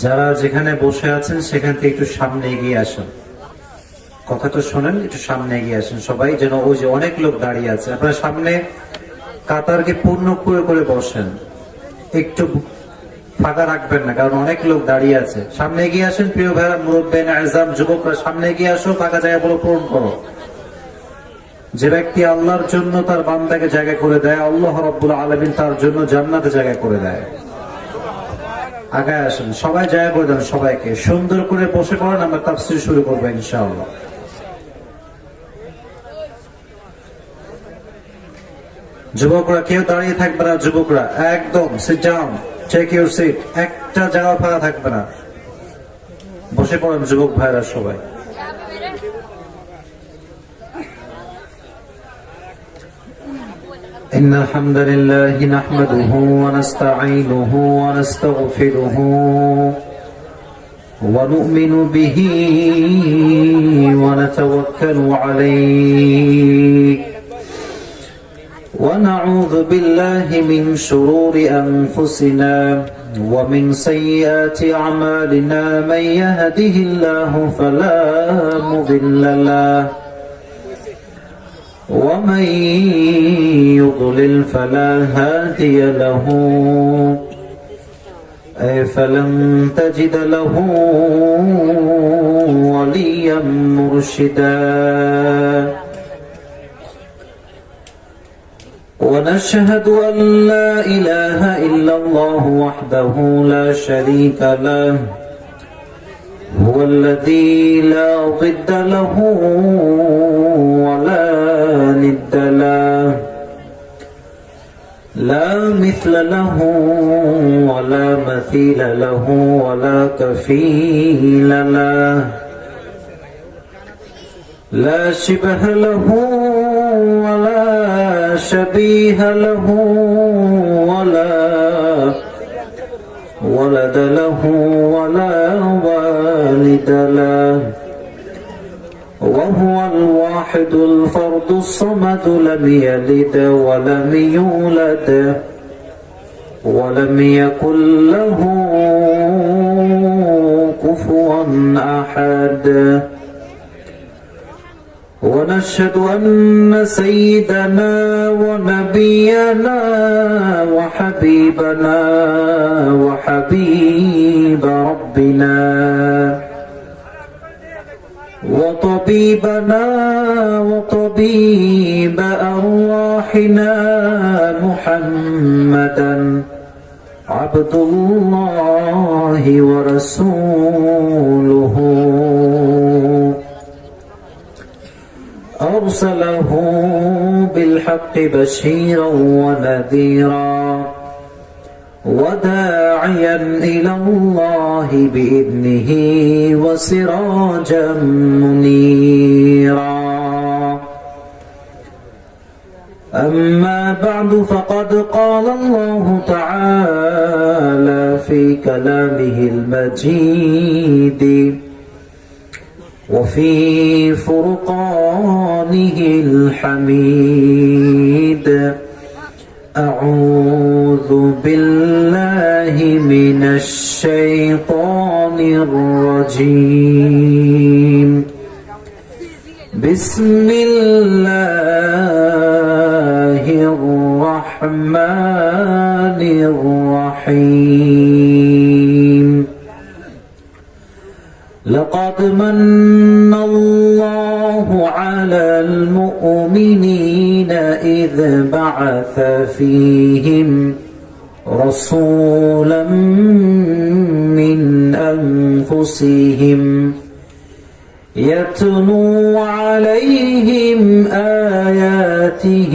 যারা যেখানে বসে আছেন সেখান থেকে একটু সামনে এগিয়ে আসেন, কথাটা শোনেন, একটু সামনে এগিয়ে আসেন সবাই, যেন ওই যে অনেক লোক দাঁড়িয়ে আছে আপনার সামনে কাতারকে পূর্ণ করে করে বসেন, একটু ফাঁকা রাখবেন না, কারণ অনেক লোক দাঁড়িয়ে আছে। সামনে এগিয়ে আসেন প্রিয় ভাইরা, মুরব্বিন আযম, যুবকরা সামনে এগিয়ে আসো, ফাঁকা জায়গাগুলো পূরণ করো। যে ব্যক্তি আল্লাহর জন্য তার বান্দাকে জায়গা করে দেয়, আল্লাহ রাব্বুল আলামিন তার জন্য জান্নাতে জায়গা করে দেয়। আগায় আসেন সবাই, জায়গা করে দেন সবাইকে, সুন্দর করে বসে পড়েন, আমরা তাফসীর শুরু করবো ইনশাআল্লাহ। যুবকরা কেউ দাঁড়িয়ে থাকবে না, যুবকরা একদম sit down, take your seat, একটা জায়গা ফাঁকা থাকবে না, বসে পড়েন যুবক ভাইরা সবাই। إن الحمد لله نحمده ونستعينه ونستغفره ونؤمن به ونتوكل عليه ونعوذ بالله من شرور أنفسنا ومن سيئات أعمالنا من يهده الله فلا مضل له ومن يضلل فلا هادي له فلن تجد له وليا مرشدا ونشهد أن لا إله إلا الله وحده لا شريك له هو الذي لا ضد له ولا ند له لا مثل له ولا مثيل له ولا كفيل له لا شبه له ولا شبيه له ولا ولد له ولا والد له وهو الواحد الفرد الصمد لم يلد ولم يولد ولم يكن له كفوا أحد ونشهد أن سيدنا ونبينا وحبيبنا وحبيب ربنا وطبيبنا وطبيب أرواحنا محمدا عبد الله ورسوله أرسله بالحق بشيرا ونذيرا وداعيا إلى الله بإذنه وسراجا منيرا أما بعد فقد قال الله تعالى في كلامه المجيد وفي فرقانه الحميد أعوذ بالله من الشيطان الرجيم بسم الله الرحمن الرحيم لقد من الله على المؤمنين إذ بعث فيهم رسولا من أنفسهم يتلو عليهم آياته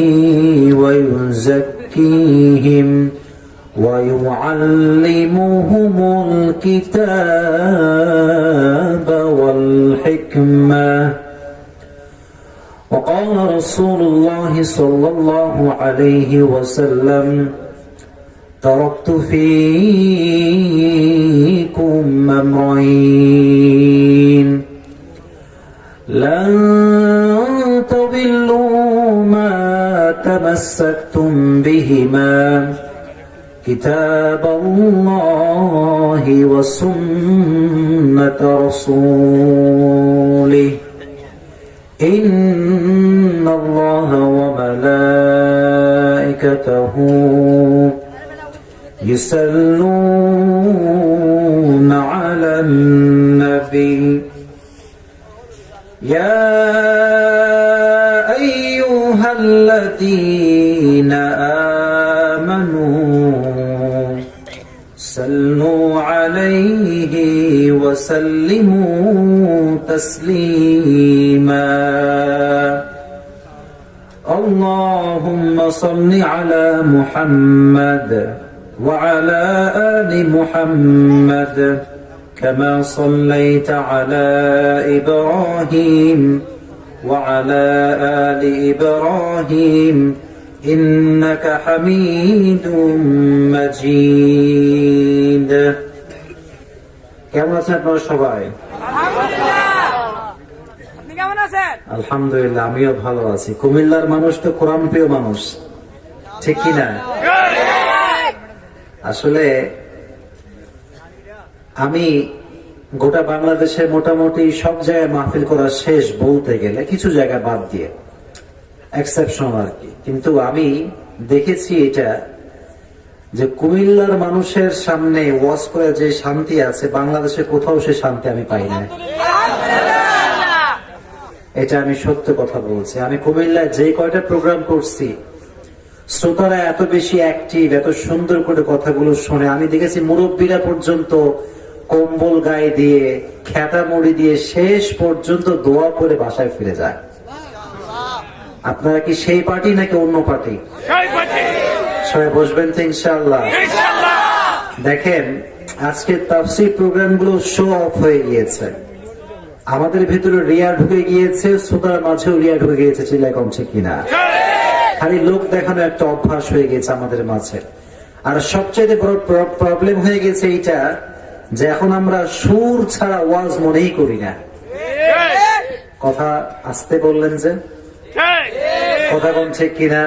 ويزكيهم ويعلمهم الكتاب والحكمة وقال رسول الله صلى الله عليه وسلم تركت فيكم أمرين لن تضلوا ما تمسكتم بهما كتاب الله وسنة رسوله إن الله وملائكته يصلون على النبي يا أيها الذين آمنوا صلوا عليه وسلموا تسليما اللهم صل على محمد وعلى آل محمد كما صليت على إبراهيم وعلى آل إبراهيم إنك حميد مجيد কেমন আছেন আপনারা সবাই? আলহামদুলিল্লাহ, আমিও ভালো আছি। কুমিল্লার মানুষ তো কোরআন প্রিয় মানুষ, ঠিক কিনা? আসলে আমি গোটা বাংলাদেশে মোটামুটি সব জায়গায় মাহফিল করা শেষ বলতে গেলে, কিছু জায়গা বাদ দিয়ে, এক্সেপশন আর কি। কিন্তু আমি দেখেছি এটা যে কুমিল্লার মানুষের সামনে ওয়াজ করে যে শান্তি আছে, বাংলাদেশে কোথাও সে শান্তি আমি পাই না। এটা আমি সত্য কথা বলছি। আমি কুমিল্লায় যে কয়টা প্রোগ্রাম করছি, শ্রোতারা এত বেশি অ্যাক্টিভ, এত সুন্দর করে কথাগুলো শুনে। আমি দেখেছি মুরব্বীরা পর্যন্ত কম্বল গায়ে দিয়ে, খ্যাটা মুড়ি দিয়ে শেষ পর্যন্ত দোয়া করে বাসায় ফিরে যায়। আপনারা কি সেই পার্টি নাকি অন্য পার্টি? সবাই বসবেন তো ইনশাআল্লাহ। দেখেন, আজকে তাফসীর প্রোগ্রামগুলো শো অফ হয়ে গিয়েছে, আমাদের ভিতরে রিয়া ঢুকে গিয়েছে, শ্রোতার মাঝেও রিয়া ঢুকে গিয়েছে। চিল্লায় কমছে কিনা? খালি লোক দেখানো একটা অভ্যাস হয়ে গেছে আমাদের মাঝে। আর সবচেয়ে বড় প্রবলেম হয়ে গেছে এইটা যে এখন আমরা সুর ছাড়া ওয়াজ মনেই করি না। কথা আসতে বললেন যে, কথা বলছে কিনা?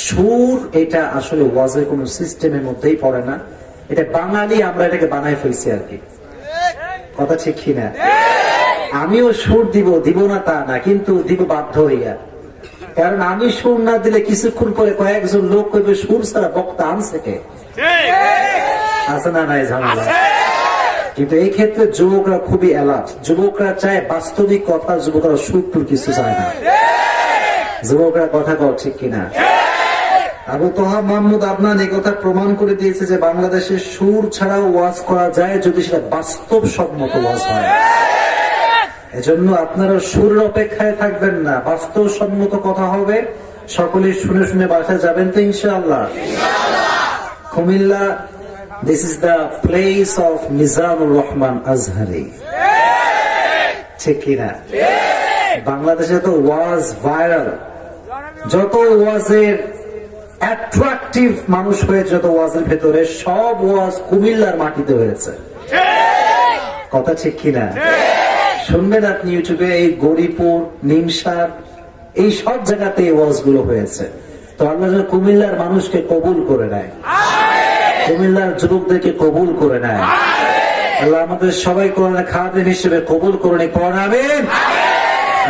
সুর এটা আসলে ওয়াজের কোন সিস্টেমের মধ্যেই পড়ে না। এটা বাঙালি, আমরা এটাকে বানাই ফেলছি আর কি। কথা ঠিক কিনা? আমিও সুর দিব না তা না, কিন্তু দিব বাধ্য হইয়া। কারণ আমি সুর না দিলে কিছুক্ষণ পরে কয়েকজন লোক কইবে সুর ছাড়া বক্তা আনছে কে? আছে না নাই ঝামেলা? কিন্তু এই ক্ষেত্রে যুবকরা খুবই অ্যালার্ট। যুবকরা চায় বাস্তবিক কথা, যুবকরা সুর টুর কিছু চায় না। যুবকরা কথা কও ঠিক কিনা? আবু তোহা মাহমুদ আদনান এই কথা প্রমাণ করে দিয়েছে যে বাংলাদেশে সুর ছাড়াও ওয়াজ করা যায়, যদি সেটা বাস্তবসম্মত ওয়াজ হয়। এজন্য আপনারা সুরের অপেক্ষায় থাকবেন না, বাস্তবসম্মত কথা হবে, সকলে শুনে শুনে বাসায় যাবেন তো ইনশাআল্লাহ। Comilla, this is the place of Mizanur Rahman Azhari, ঠিক কিনা? বাংলাদেশে তো ওয়াজ ভাইরাল, যত ওয়াজের অ্যাট্রাকটিভ মানুষ হয়েছে, যত ওয়াজের ভেতরে, সব ওয়াজ কুমিল্লার মাটিতে হয়েছে। কথা ঠিক কিনা? শুনবেন আপনি ইউটিউবে, এই গরিপুর, নিমসার, এই সব জায়গাতে এই ওয়াজ গুলো হয়েছে। তো আল্লাহ কুমিল্লার মানুষকে কবুল করে নেয়, কুমিল্লার যুবকদেরকে কবুল করে নেয়। আল্লাহ আমাদের সবাই কোরআনের খাদেম হিসেবে কবুল করে নেয়। পড়েন আমিন।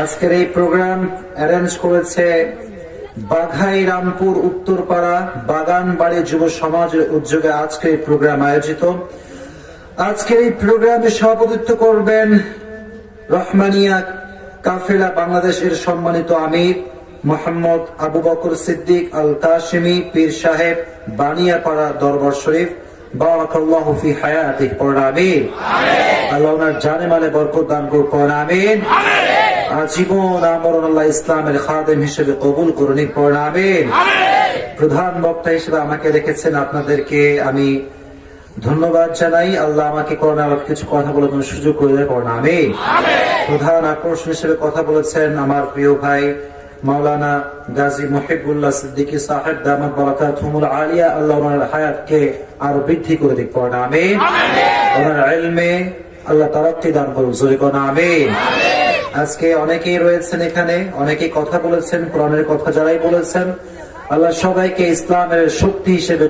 আজকের এই প্রোগ্রাম অ্যারেঞ্জ করেছে বাঘাই রামপুর উত্তরপাড়া বাগান বাড়ি যুব সমাজের উদ্যোগে আজকে এই প্রোগ্রাম আয়োজিত। আজকের এই প্রোগ্রামে সভাপতিত্ব করবেন রহমানিয়া কাফেলা বাংলাদেশের সম্মানিত আমির মোহাম্মদ আবু বকর সিদ্দিক আল কাশিমি পীর সাহেব, বানিয়াপাড়া দরবার শরীফ। বারাকাল্লাহু ফি হায়াতিহি। পড়েন আমিন। আল্লাহ ওনার জানে মালে বরকত দান করুন। পড়েন আমিন। আজীবন আমরণ আল্লাহ ইসলামের খাদেম হিসেবে কবুল করুন। পড়েন আমিন। প্রধান বক্তা হিসেবে আমাকে রেখেছেন, আপনাদেরকে আমি ধন্যবাদ জানাই। আল্লাহ আমাকে করোনার কিছু কথা বলার জন্য সুযোগ করে দেয়। পড়েন আমিন। প্রধান আকর্ষণ হিসেবে কথা বলেছেন আমার প্রিয় ভাই মাওলানা গাজী মুহিবুল্লাহ সিদ্দিকী সাহেব, দামাত বারাকাতুহুমুল আলিয়া। আল্লাহ ওনার হায়াতকে আরো বৃদ্ধি করে দিক। পড়েন আমিন। ওনার ইলমে আল্লাহ তারাক্কি দান করুন। জোরে কোন আমিন। আজকে অনেকেই রয়েছেন এখানে, অনেকেই কথা বলেছেন, কোরআনের কথা যারাই বলেছেন, আল্লাহ সবাইকে ইসলামের শক্তি হিসেবে